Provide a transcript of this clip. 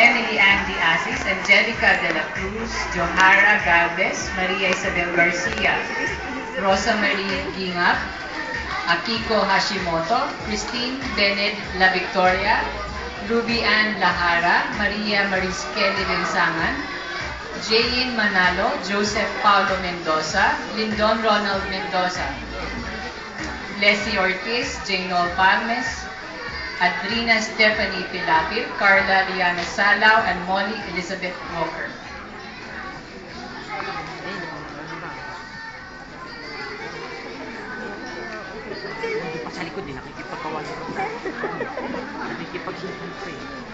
Emily Ann de Asis, Angelica de la Cruz, Johara Galvez, Maria Isabel Garcia, Rosa Marie Gingap, Akiko Hashimoto, Christine Bennett La Victoria, Ruby Ann Lahara, Maria Maris Kelly Linsangan, Jayin Manalo, Joseph Paulo Mendoza, Lindon Ronald Mendoza, Leslie Ortiz, Janol Palmes, Adrina Stephanie Pilapil, Carla Liana Salao, and Molly Elizabeth Walker. Sa likod din, nakikipagkawan ko. Nakikipagsunod ko eh.